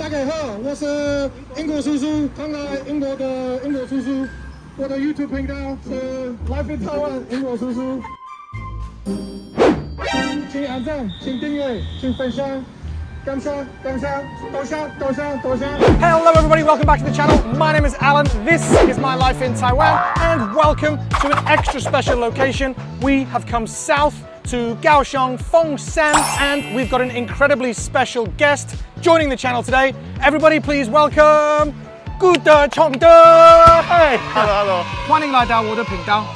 大家好，我是英国叔叔，刚来英国的英国叔叔。我的 YouTube 频道是 Life in Taiwan 英国叔叔。请按赞，请订阅，请分享。感谢，感谢，多谢，多谢，多谢。Hello everybody, welcome back to the channel. My name is Alan, this is my life in Taiwan, and welcome to an extra special location. We have come south to Kaohsiung, Fengshan, and we've got an incredibly special guest joining the channel today. Everybody please welcome Good Chongde. Hey, Hello. 欢迎来到我的频道。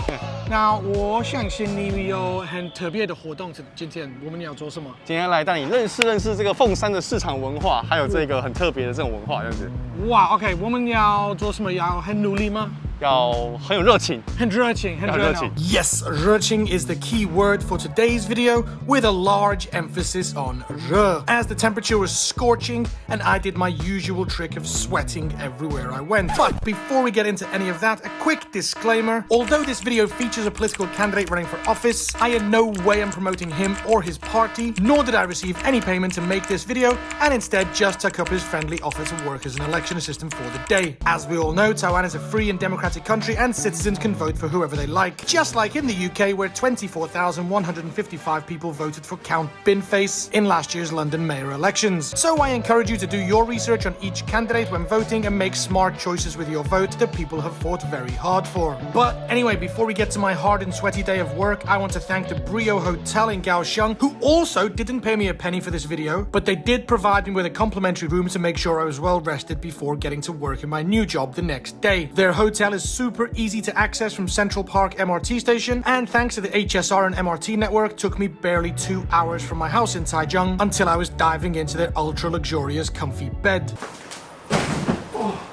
那我相信你有很特别的活动，今天我们要做什么？今天来带你认识这个凤山的市场文化，还有这个很特别的这种文化，这样子。哇 ，OK， 我们要做什么？要很努力吗？要很有热情，很热情，很热情。Yes, 热情 is the key word for today's video, with a large emphasis on 热, as the temperature was scorching and I did my usual trick of sweating everywhere I went. But before we get into any of that, a quick disclaimer. Although this video features a political candidate running for office, I in no way am promoting him or his party, nor did I receive any payment to make this video, and instead just took up his friendly offer to work as an election assistant for the day. As we all know, Taiwan is a free and democratic country and citizens can vote for whoever they like. Just like in the UK, where 24,155 people voted for Count Binface in last year's London mayor elections. So I encourage you to do your research on each candidate when voting and make smart choices with your vote that people have fought very hard for. But anyway, before we get to my hard and sweaty day of work, I want to thank the Brio Hotel in Kaohsiung, who also didn't pay me a penny for this video, but they did provide me with a complimentary room to make sure I was well rested before getting to work in my new job the next day. Their hotel is super easy to access from Central Park MRT station, and thanks to the HSR and MRT network, took me barely 2 hours from my house in Taichung until I was diving into their ultra luxurious comfy bed.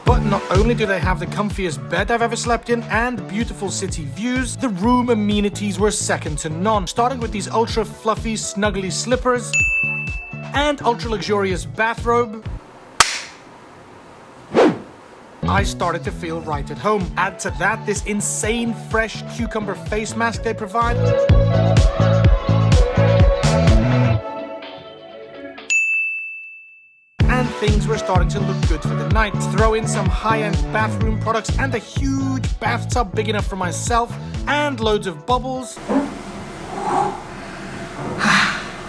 But not only do they have the comfiest bed I've ever slept in and beautiful city views, the room amenities were second to none, starting with these ultra fluffy, snuggly slippers and ultra luxurious bathrobe. I started to feel right at home. Add to that this insane fresh cucumber face mask they provide. And things were starting to look good for the night. Throw in some high-end bathroom products and a huge bathtub big enough for myself and loads of bubbles.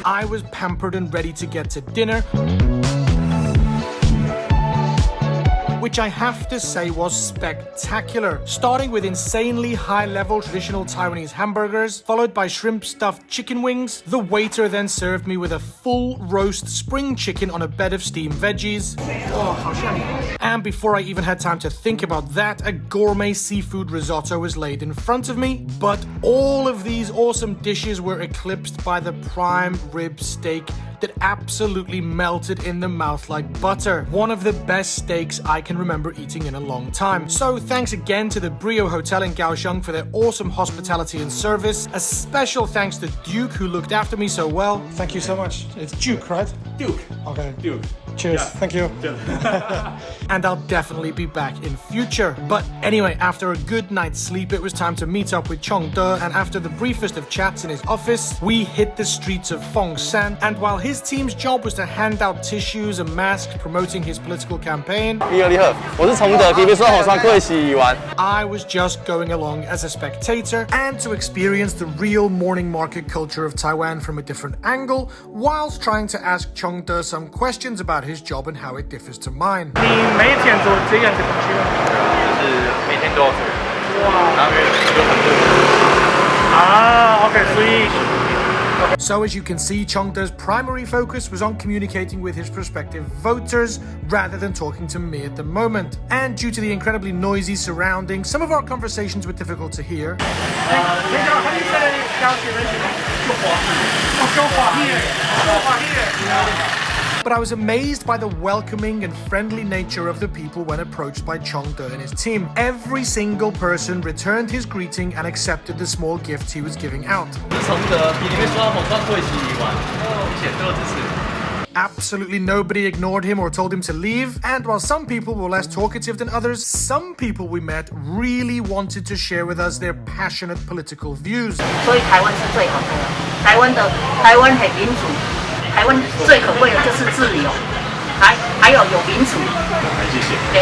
I was pampered and ready to get to dinner, which I have to say was spectacular. Starting with insanely high-level traditional Taiwanese hamburgers, followed by shrimp-stuffed chicken wings. The waiter then served me with a full roast spring chicken on a bed of steamed veggies. And before I even had time to think about that, a gourmet seafood risotto was laid in front of me. But all of these awesome dishes were eclipsed by the prime rib steak that absolutely melted in the mouth like butter. One of the best steaks I can remember eating in a long time. So thanks again to the Brio Hotel in Kaohsiung for their awesome hospitality and service. A special thanks to Duke, who looked after me so well. Thank you so much. It's Duke, right? Duke. Okay. Duke. Cheers. Yeah. Thank you. And I'll definitely be back in future. But anyway, after a good night's sleep, it was time to meet up with Chongde, and after the briefest of chats in his office, we hit the streets of Fengshan. And while his team's job was to hand out tissues and masks promoting his political campaign, I was just going along as a spectator and to experience the real morning market culture of Taiwan from a different angle, whilst trying to ask Chongde some questions about his job and how it differs to mine. 你每天做这样的东西吗？就是每天都要做，然后有很多。啊 ，OK， 所以。So as you can see, Chongde's primary focus was on communicating with his prospective voters rather than talking to me at the moment. And due to the incredibly noisy surroundings, some of our conversations were difficult to hear. But I was amazed by the welcoming and friendly nature of the people when approached by Chongde and his team. Every single person returned his greeting and accepted the small gift he was giving out. Absolutely nobody ignored him or told him to leave, and while some people were less talkative than others, some people we met really wanted to share with us their passionate political views. 所以台湾是最好的，台湾很民主，台湾最可贵的就是自由，还还有民主。谢谢。对，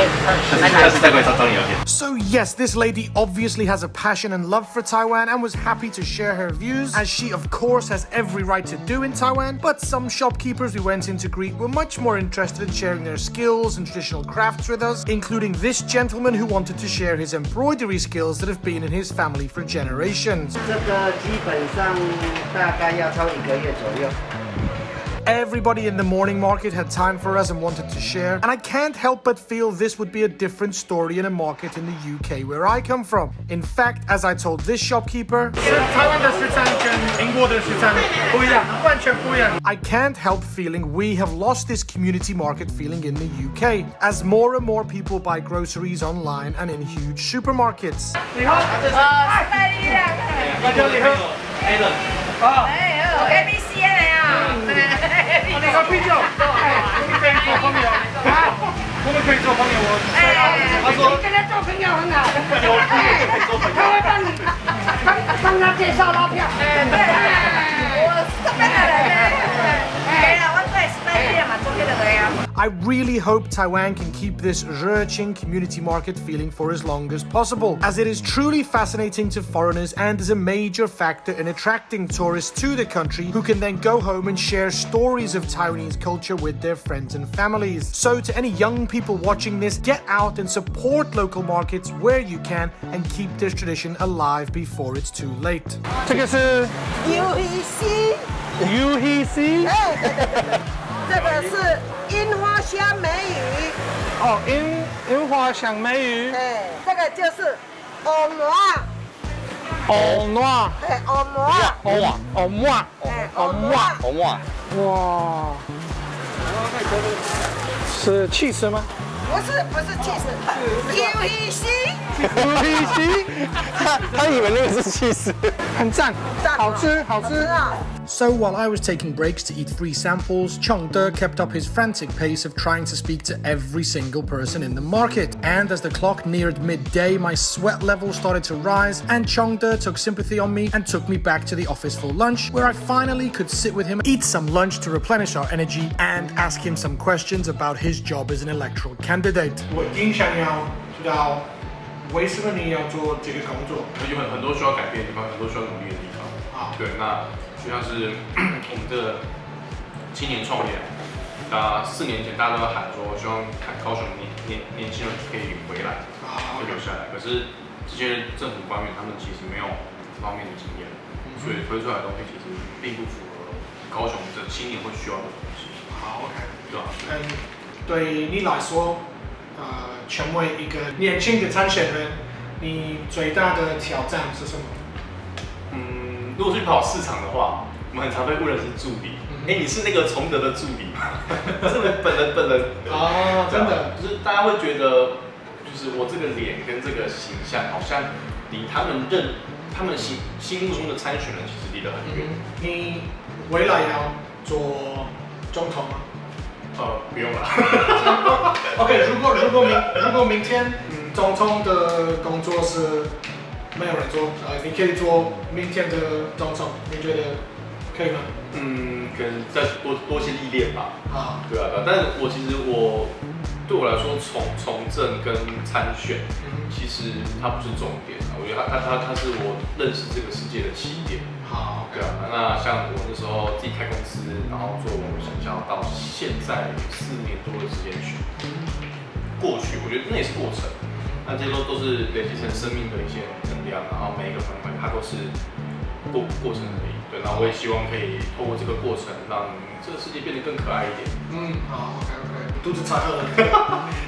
下次再过来找你聊天。 So yes, this lady obviously has a passion and love for Taiwan and was happy to share her views, as she of course has every right to do in Taiwan. But some shopkeepers we went in to greet were much more interested in sharing their skills and traditional crafts with us, including this gentleman who wanted to share his embroidery skills that have been in his family for generations. 这个基本上大概要超1个月左右。 Everybody in the morning market had time for us and wanted to share, and I can't help but feel this would be a different story in a market in the UK where I come from. In fact, as I told this shopkeeper, I can't help feeling we have lost this community market feeling in the UK, as more and more people buy groceries online and in huge supermarkets. I really hope Taiwan can keep this Ruqing community market feeling for as long as possible, as it is truly fascinating to foreigners and is a major factor in attracting tourists to the country who can then go home and share stories of Taiwanese culture with their friends and families. So to any young people watching this, get out and support local markets where you can and keep this tradition alive before it's too late. 这个是 UEC， UHC 这个是樱花虾美鱼，哦，樱花香梅鱼，哎，这个就是藕膜，藕糯，哎，藕膜，藕末，哎，藕膜，哇，是 cheese 吗不是 cheese，UEC， ？UHC， 他以为那个是 cheese， 很赞，好吃，好吃啊。 So while I was taking breaks to eat free samples, Chongde kept up his frantic pace of trying to speak to every single person in the market. And as the clock neared midday, my sweat level started to rise, and Chongde took sympathy on me and took me back to the office for lunch, where I finally could sit with him, eat some lunch to replenish our energy, and ask him some questions about his job as an electoral candidate. 我挺想要知道为什么你要做这个工作？有很多需要改变的地方，很多需要努力的地方。好，对，那就像是我们这个青年创业啊，4年前大家都在喊说，希望看高雄年轻人可以回来，会留下来。可是这些政府官员他们其实没有这方面的经验，所以推出来的东西其实并不符合高雄的青年会需要的东西。好 ，OK， 对吧？对你来说，成为一个年轻的参选人，你最大的挑战是什么？如果去跑市场的话，我们很常被误认是助理。你是那个崇德的助理吗？不是本人。哦，真的，就是大家会觉得，就是我这个脸跟这个形象，好像离他们心目中的参选人其实离得很远。你未来要做总统吗？不用了。OK， 如果明天总统的工作是没有人做，你可以做明天的总统，你觉得可以吗？可能再多些历练吧。啊，对啊，但是对我来说，从政跟参选，其实它不是重点啊。我觉得它是我认识这个世界的起点。好，对啊。那像我那时候自己开公司，然后做网络行销，到现在4年多的时间过去，我觉得那也是过程。那这些都是累积成生命的一些能量，然后每一个环节它都是过程而已。对，那我也希望可以透过这个过程，让这个世界变得更可爱一点。好 ，OK， 肚子超饿了。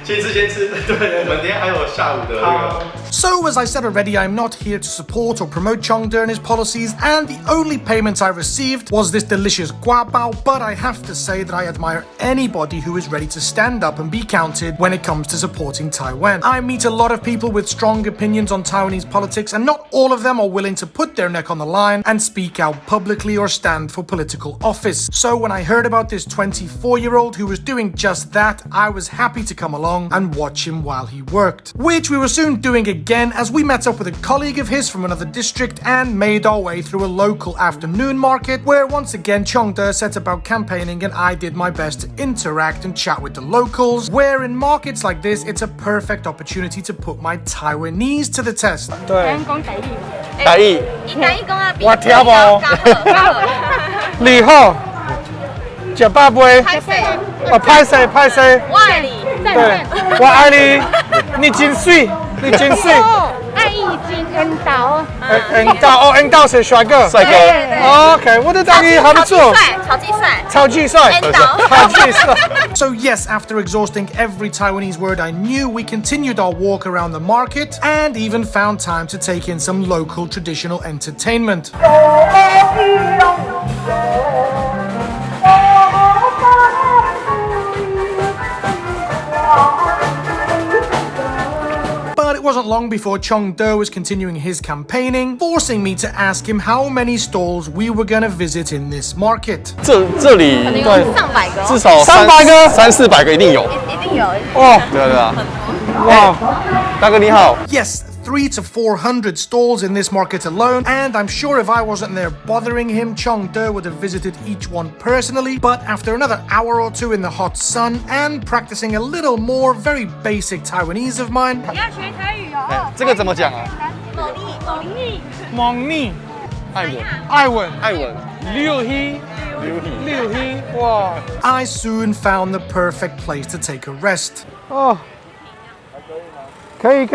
先吃，对，我们等一下还有下午的那个。So, as I said already, I'm not here to support or promote Chongde and his policies, and the only payment I received was this delicious guabao, but I have to say that I admire anybody who is ready to stand up and be counted when it comes to supporting Taiwan. I meet a lot of people with strong opinions on Taiwanese politics, and not all of them are willing to put their neck on the line and speak out publicly or stand for political office. So when I heard about this 24-year-old who was doing just that, that, I was happy to come along and watch him while he worked. Which we were soon doing again as we met up with a colleague of his from another district and made our way through a local afternoon market where once again Chongde set about campaigning and I did my best to interact and chat with the locals, where in markets like this it's a perfect opportunity to put my Taiwanese to the test. 对，台语，我听无。你好，食饱未？哦，拍摄。我爱你，对，我爱你，你真水，你真水。爱意金恩岛，恩道是帅哥。帅哥， OK， 我的台语还不错。超级帅。超级帅。So yes, after exhausting every Taiwanese word I knew, we continued our walk around the market and even found time to take in some local traditional entertainment. But it wasn't long before Chongde was continuing his campaigning, forcing me to ask him how many stalls we were going to visit in this market. 这里对300个，至少300个300-400个一定有。一定有。哇对啊，哇，大哥你好。 Yes, 300 to 400 stalls in this market alone, and I'm sure if I wasn't there bothering him, Chongde would have visited each one personally. But after another hour or two in the hot sun and practicing a little more very basic Taiwanese of mine, 你要学台语哦。这个怎么讲啊？蒙尼，爱文，六希，哇， I soon found the perfect place to take a rest. 哦，可以。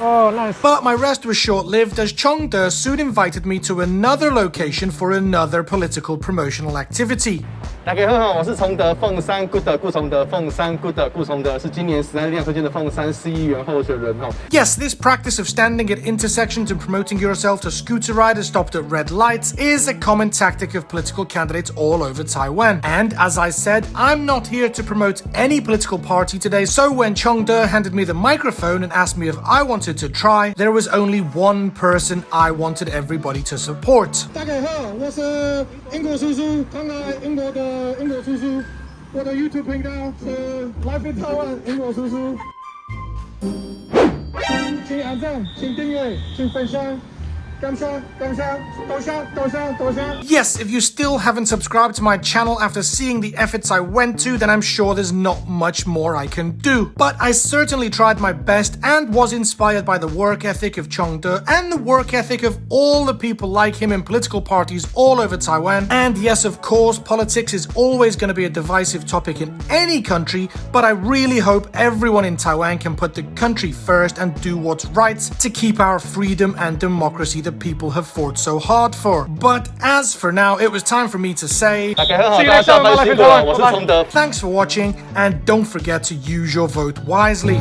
Oh, nice. But my rest was short-lived as Chongde soon invited me to another location for another political promotional activity. 大家好，我是崇德凤山 Good 顾崇德凤山 Good 顾崇德是今年13日推荐的凤山市议员候选人哦。 Yes, this practice of standing at intersections and promoting yourself to scooter riders stopped at red lights is a common tactic of political candidates all over Taiwan. And as I said, I'm not here to promote any political party today, so when Chongde handed me the microphone and asked me if I wanted to try, there was only one person I wanted everybody to support. 大家好，我是英国叔叔，刚来英国的英国叔叔。我的 YouTube 频道是 Life in Taiwan 英国叔叔。请按赞，请订阅，请分享。感谢，多谢。 Yes, if you still haven't subscribed to my channel after seeing the efforts I went to, then I'm sure there's not much more I can do. But I certainly tried my best and was inspired by the work ethic of Chongde and the work ethic of all the people like him in political parties all over Taiwan. And yes, of course, politics is always going to be a divisive topic in any country, but I really hope everyone in Taiwan can put the country first and do what's right to keep our freedom and democracy the people have fought so hard for. But as for now, it was time for me to say 大家好，大家下班辛苦了，我是崇德。 thanks for watching and don't forget to use your vote wisely.